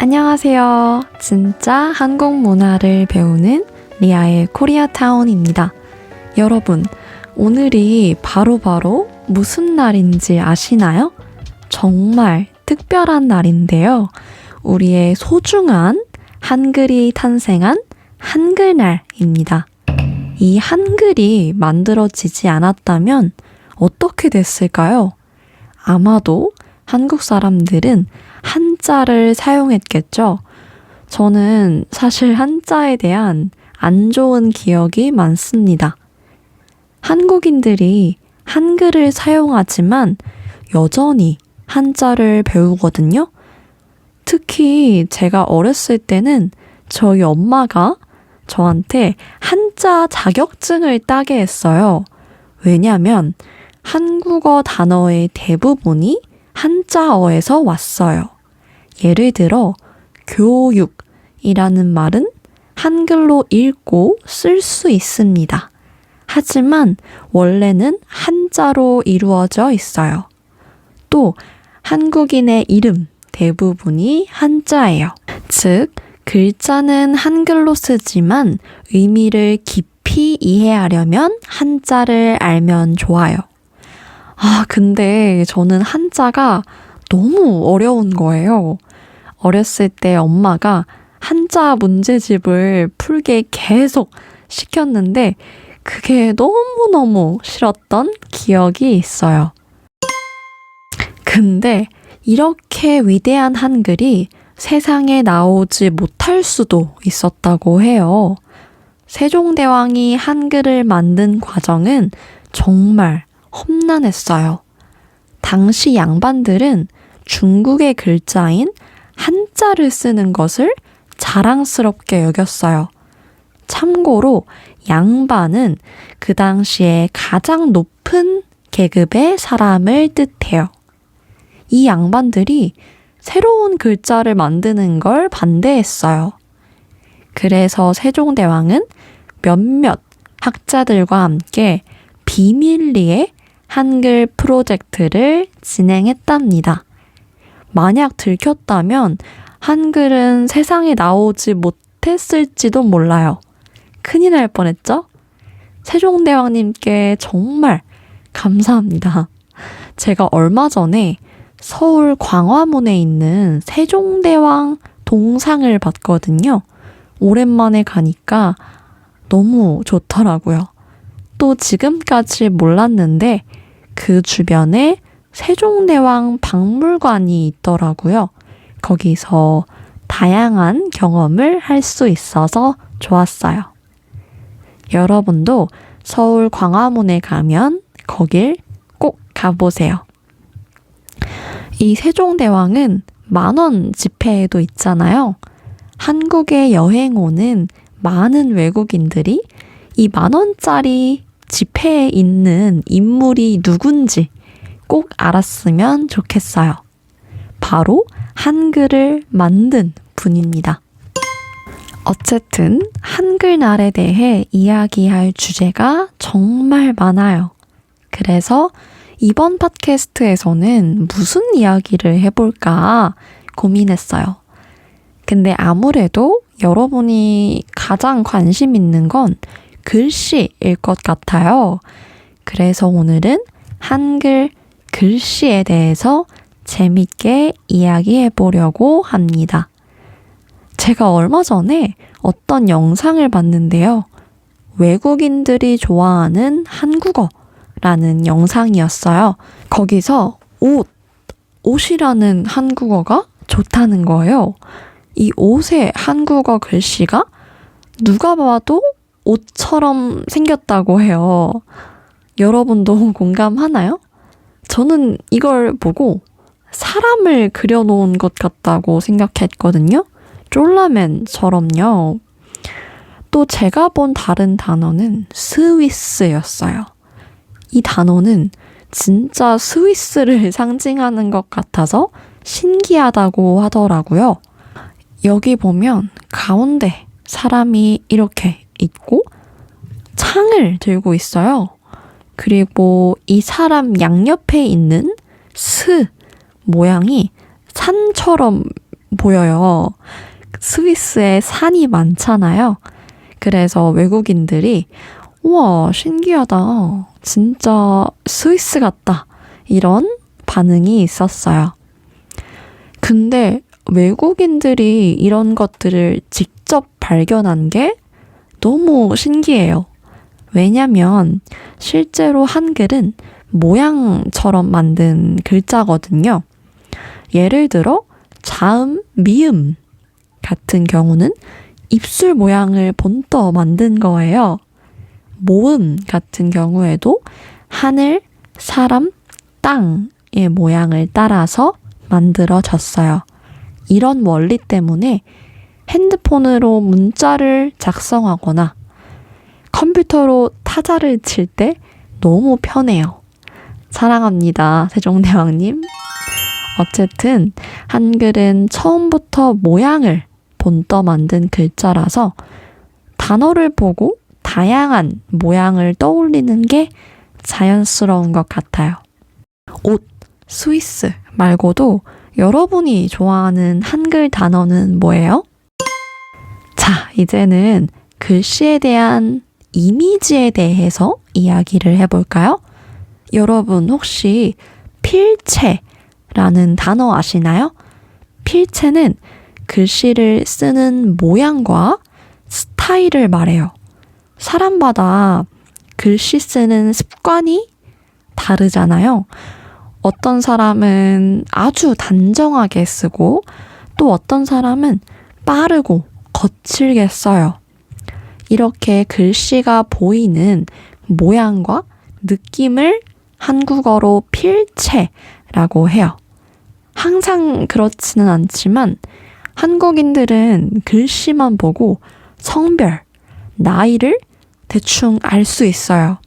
안녕하세요. 진짜 한국 문화를 배우는 리아의 코리아타운입니다. 여러분, 오늘이 바로 무슨 날인지 아시나요? 정말 특별한 날인데요. 우리의 소중한 한글이 탄생한 한글날입니다. 이 한글이 만들어지지 않았다면 어떻게 됐을까요? 아마도 한국 사람들은 한자를 사용했겠죠. 저는 사실 한자에 대한 안 좋은 기억이 많습니다. 한국인들이 한글을 사용하지만 여전히 한자를 배우거든요. 특히 제가 어렸을 때는 저희 엄마가 저한테 한자 자격증을 따게 했어요. 왜냐하면 한국어 단어의 대부분이 한자어에서 왔어요. 예를 들어 교육이라는 말은 한글로 읽고 쓸 수 있습니다. 하지만 원래는 한자로 이루어져 있어요. 또 한국인의 이름 대부분이 한자예요. 즉, 글자는 한글로 쓰지만 의미를 깊이 이해하려면 한자를 알면 좋아요. 근데 저는 한자가 너무 어려운 거예요. 어렸을 때 엄마가 한자 문제집을 풀게 계속 시켰는데 그게 너무너무 싫었던 기억이 있어요. 근데 이렇게 위대한 한글이 세상에 나오지 못할 수도 있었다고 해요. 세종대왕이 한글을 만든 과정은 정말 험난했어요. 당시 양반들은 중국의 글자인 한자를 쓰는 것을 자랑스럽게 여겼어요. 참고로 양반은 그 당시에 가장 높은 계급의 사람을 뜻해요. 이 양반들이 새로운 글자를 만드는 걸 반대했어요. 그래서 세종대왕은 몇몇 학자들과 함께 비밀리에 한글 프로젝트를 진행했답니다. 만약 들켰다면 한글은 세상에 나오지 못했을지도 몰라요. 큰일 날 뻔했죠? 세종대왕님께 정말 감사합니다. 제가 얼마 전에 서울 광화문에 있는 세종대왕 동상을 봤거든요. 오랜만에 가니까 너무 좋더라고요. 또 지금까지 몰랐는데 그 주변에 세종대왕 박물관이 있더라고요. 거기서 다양한 경험을 할 수 있어서 좋았어요. 여러분도 서울 광화문에 가면 거길 꼭 가보세요. 이 세종대왕은 10,000원 지폐에도 있잖아요. 한국에 여행 오는 많은 외국인들이 이 10,000원짜리 지폐에 있는 인물이 누군지 꼭 알았으면 좋겠어요. 바로 한글을 만든 분입니다. 어쨌든 한글날에 대해 이야기할 주제가 정말 많아요. 그래서 이번 팟캐스트에서는 무슨 이야기를 해볼까 고민했어요. 근데 아무래도 여러분이 가장 관심 있는 건 글씨일 것 같아요. 그래서 오늘은 한글 글씨에 대해서 재밌게 이야기해 보려고 합니다. 제가 얼마 전에 어떤 영상을 봤는데요. 외국인들이 좋아하는 한국어라는 영상이었어요. 거기서 옷이라는 한국어가 좋다는 거예요. 이 옷의 한국어 글씨가 누가 봐도 옷처럼 생겼다고 해요. 여러분도 공감하나요? 저는 이걸 보고 사람을 그려놓은 것 같다고 생각했거든요. 쫄라맨처럼요. 또 제가 본 다른 단어는 스위스였어요. 이 단어는 진짜 스위스를 상징하는 것 같아서 신기하다고 하더라고요. 여기 보면 가운데 사람이 이렇게 있고 창을 들고 있어요. 그리고 이 사람 양옆에 있는 스 모양이 산처럼 보여요. 스위스에 산이 많잖아요. 그래서 외국인들이 우와, 신기하다. 진짜 스위스 같다. 이런 반응이 있었어요. 근데 외국인들이 이런 것들을 직접 발견한 게 너무 신기해요. 왜냐면 실제로 한글은 모양처럼 만든 글자거든요. 예를 들어 자음, 미음 같은 경우는 입술 모양을 본떠 만든 거예요. 모음 같은 경우에도 하늘, 사람, 땅의 모양을 따라서 만들어졌어요. 이런 원리 때문에 핸드폰으로 문자를 작성하거나 컴퓨터로 타자를 칠 때 너무 편해요. 사랑합니다, 세종대왕님. 어쨌든 한글은 처음부터 모양을 본떠 만든 글자라서 단어를 보고 다양한 모양을 떠올리는 게 자연스러운 것 같아요. 옷, 스위스 말고도 여러분이 좋아하는 한글 단어는 뭐예요? 자, 이제는 글씨에 대한 이미지에 대해서 이야기를 해볼까요? 여러분 혹시 필체라는 단어 아시나요? 필체는 글씨를 쓰는 모양과 스타일을 말해요. 사람마다 글씨 쓰는 습관이 다르잖아요. 어떤 사람은 아주 단정하게 쓰고 또 어떤 사람은 빠르고 거칠게 써요. 이렇게 글씨가 보이는 모양과 느낌을 한국어로 필체라고 해요. 항상 그렇지는 않지만 한국인들은 글씨만 보고 성별, 나이를 대충 알 수 있어요.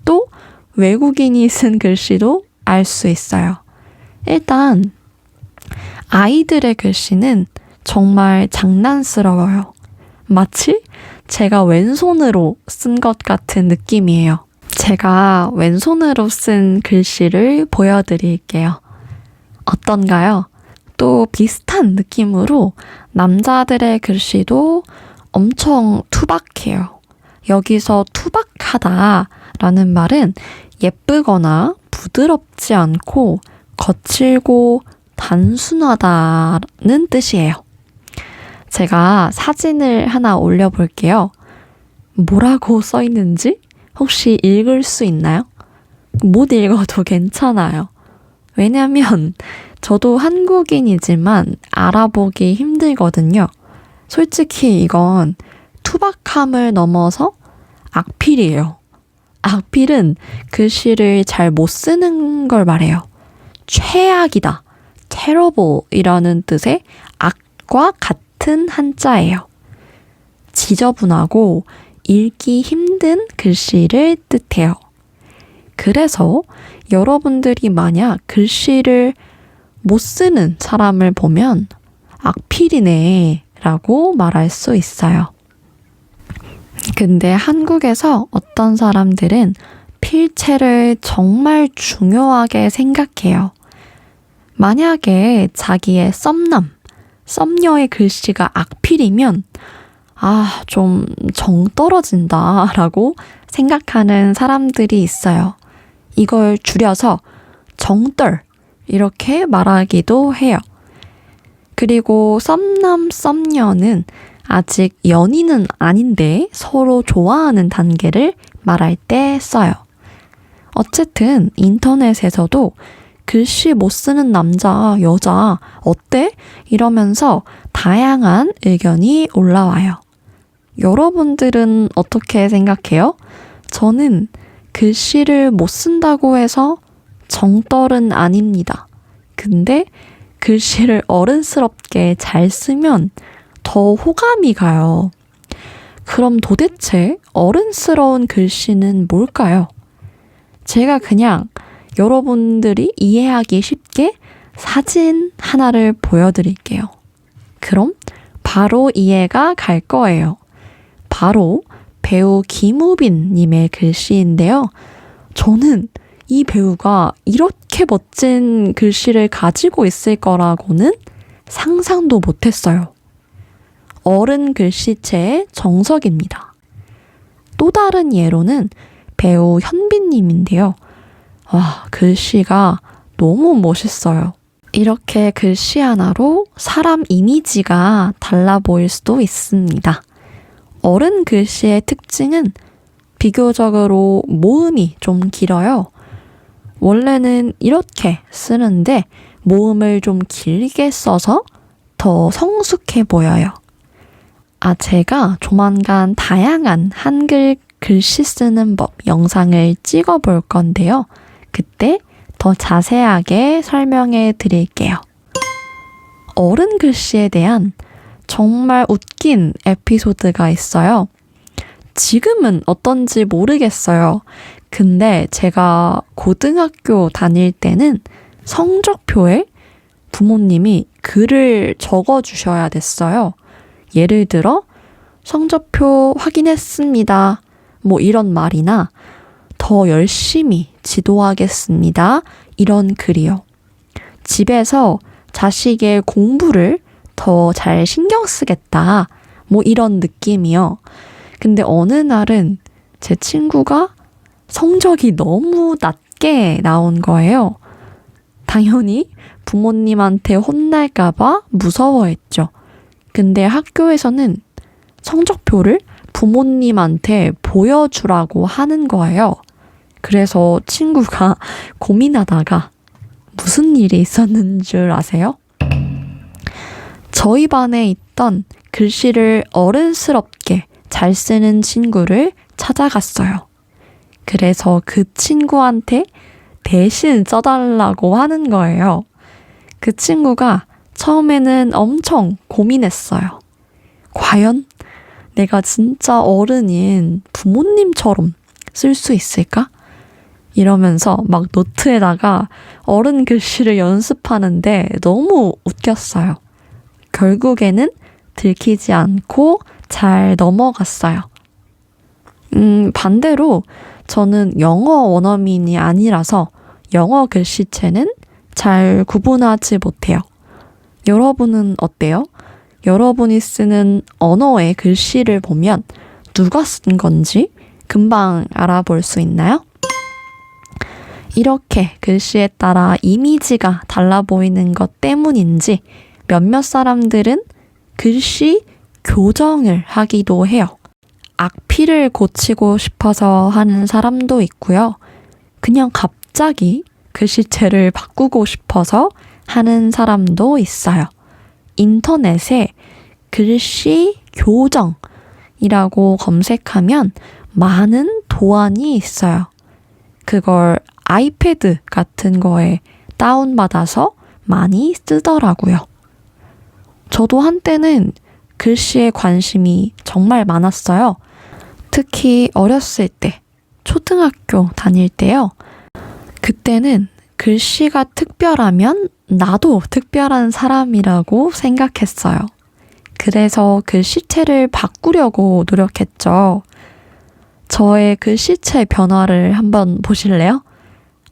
또 외국인이 쓴 글씨도 알 수 있어요. 일단 아이들의 글씨는 정말 장난스러워요. 마치 제가 왼손으로 쓴 것 같은 느낌이에요. 제가 왼손으로 쓴 글씨를 보여드릴게요. 어떤가요? 또 비슷한 느낌으로 남자들의 글씨도 엄청 투박해요. 여기서 투박하다라는 말은 예쁘거나 부드럽지 않고 거칠고 단순하다는 뜻이에요. 제가 사진을 하나 올려볼게요. 뭐라고 써 있는지 혹시 읽을 수 있나요? 못 읽어도 괜찮아요. 왜냐면 저도 한국인이지만 알아보기 힘들거든요. 솔직히 이건 투박함을 넘어서 악필이에요. 악필은 글씨를 잘 못 쓰는 걸 말해요. 최악이다, terrible이라는 뜻의 악과 같은 한자예요. 지저분하고 읽기 힘든 글씨를 뜻해요. 그래서 여러분들이 만약 글씨를 못 쓰는 사람을 보면 악필이네 라고 말할 수 있어요. 근데 한국에서 어떤 사람들은 필체를 정말 중요하게 생각해요. 만약에 자기의 썸남, 썸녀의 글씨가 악필이면 좀 정 떨어진다 라고 생각하는 사람들이 있어요. 이걸 줄여서 정떨 이렇게 말하기도 해요. 그리고 썸남, 썸녀는 아직 연인은 아닌데 서로 좋아하는 단계를 말할 때 써요. 어쨌든 인터넷에서도 글씨 못 쓰는 남자, 여자 어때? 이러면서 다양한 의견이 올라와요. 여러분들은 어떻게 생각해요? 저는 글씨를 못 쓴다고 해서 정떨은 아닙니다. 근데 글씨를 어른스럽게 잘 쓰면 더 호감이 가요. 그럼 도대체 어른스러운 글씨는 뭘까요? 제가 그냥 여러분들이 이해하기 쉽게 사진 하나를 보여드릴게요. 그럼 바로 이해가 갈 거예요. 바로 배우 김우빈 님의 글씨인데요. 저는 이 배우가 이렇게 멋진 글씨를 가지고 있을 거라고는 상상도 못했어요. 어른 글씨체의 정석입니다. 또 다른 예로는 배우 현빈님인데요. 와, 글씨가 너무 멋있어요. 이렇게 글씨 하나로 사람 이미지가 달라 보일 수도 있습니다. 어른 글씨의 특징은 비교적으로 모음이 좀 길어요. 원래는 이렇게 쓰는데 모음을 좀 길게 써서 더 성숙해 보여요. 제가 조만간 다양한 한글 글씨 쓰는 법 영상을 찍어 볼 건데요. 그때 더 자세하게 설명해 드릴게요. 어른 글씨에 대한 정말 웃긴 에피소드가 있어요. 지금은 어떤지 모르겠어요. 근데 제가 고등학교 다닐 때는 성적표에 부모님이 글을 적어 주셔야 됐어요. 예를 들어 성적표 확인했습니다. 뭐 이런 말이나 더 열심히 지도하겠습니다. 이런 글이요. 집에서 자식의 공부를 더 잘 신경 쓰겠다. 뭐 이런 느낌이요. 근데 어느 날은 제 친구가 성적이 너무 낮게 나온 거예요. 당연히 부모님한테 혼날까봐 무서워했죠. 근데 학교에서는 성적표를 부모님한테 보여주라고 하는 거예요. 그래서 친구가 고민하다가 무슨 일이 있었는 줄 아세요? 저희 반에 있던 글씨를 어른스럽게 잘 쓰는 친구를 찾아갔어요. 그래서 그 친구한테 대신 써달라고 하는 거예요. 그 친구가 처음에는 엄청 고민했어요. 과연 내가 진짜 어른인 부모님처럼 쓸 수 있을까? 이러면서 막 노트에다가 어른 글씨를 연습하는데 너무 웃겼어요. 결국에는 들키지 않고 잘 넘어갔어요. 반대로 저는 영어 원어민이 아니라서 영어 글씨체는 잘 구분하지 못해요. 여러분은 어때요? 여러분이 쓰는 언어의 글씨를 보면 누가 쓴 건지 금방 알아볼 수 있나요? 이렇게 글씨에 따라 이미지가 달라 보이는 것 때문인지 몇몇 사람들은 글씨 교정을 하기도 해요. 악피를 고치고 싶어서 하는 사람도 있고요. 그냥 갑자기 글씨체를 바꾸고 싶어서 하는 사람도 있어요. 인터넷에 글씨 교정이라고 검색하면 많은 도안이 있어요. 그걸 아이패드 같은 거에 다운받아서 많이 쓰더라고요. 저도 한때는 글씨에 관심이 정말 많았어요. 특히 어렸을 때, 초등학교 다닐 때요. 그때는 글씨가 특별하면 나도 특별한 사람이라고 생각했어요. 그래서 글씨체를 바꾸려고 노력했죠. 저의 글씨체 변화를 한번 보실래요?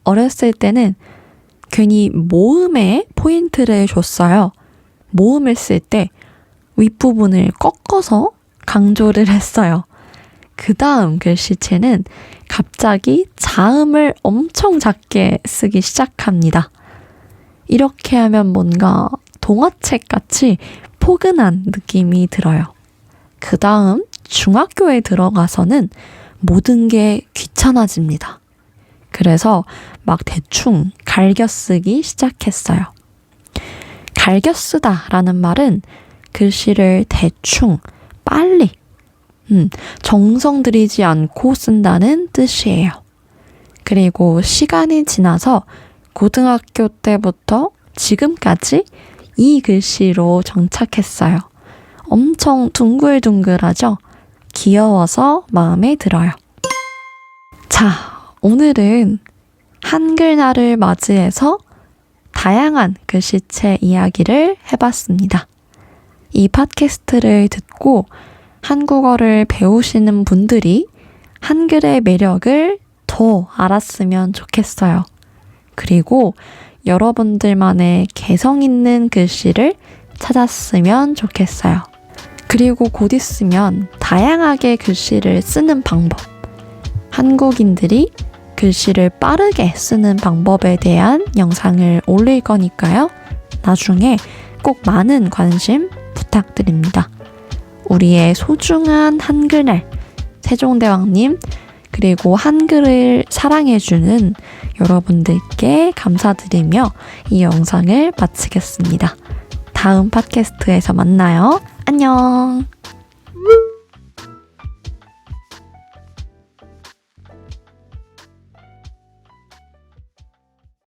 어렸을 때는 괜히 모음에 포인트를 줬어요. 모음을 쓸 때 윗부분을 꺾어서 강조를 했어요. 그 다음 글씨체는 갑자기 자음을 엄청 작게 쓰기 시작합니다. 이렇게 하면 뭔가 동화책 같이 포근한 느낌이 들어요. 그 다음 중학교에 들어가서는 모든 게 귀찮아집니다. 그래서 막 대충 갈겨 쓰기 시작했어요. 갈겨 쓰다라는 말은 글씨를 대충, 빨리, 정성 들이지 않고 쓴다는 뜻이에요. 그리고 시간이 지나서 고등학교 때부터 지금까지 이 글씨로 정착했어요. 엄청 둥글둥글하죠? 귀여워서 마음에 들어요. 자, 오늘은 한글날을 맞이해서 다양한 글씨체 이야기를 해봤습니다. 이 팟캐스트를 듣고 한국어를 배우시는 분들이 한글의 매력을 더 알았으면 좋겠어요. 그리고 여러분들만의 개성 있는 글씨를 찾았으면 좋겠어요. 그리고 곧 있으면 다양하게 글씨를 쓰는 방법, 한국인들이 글씨를 빠르게 쓰는 방법에 대한 영상을 올릴 거니까요. 나중에 꼭 많은 관심 부탁드립니다. 우리의 소중한 한글날, 세종대왕님, 그리고 한글을 사랑해주는 여러분들께 감사드리며 이 영상을 마치겠습니다. 다음 팟캐스트에서 만나요. 안녕!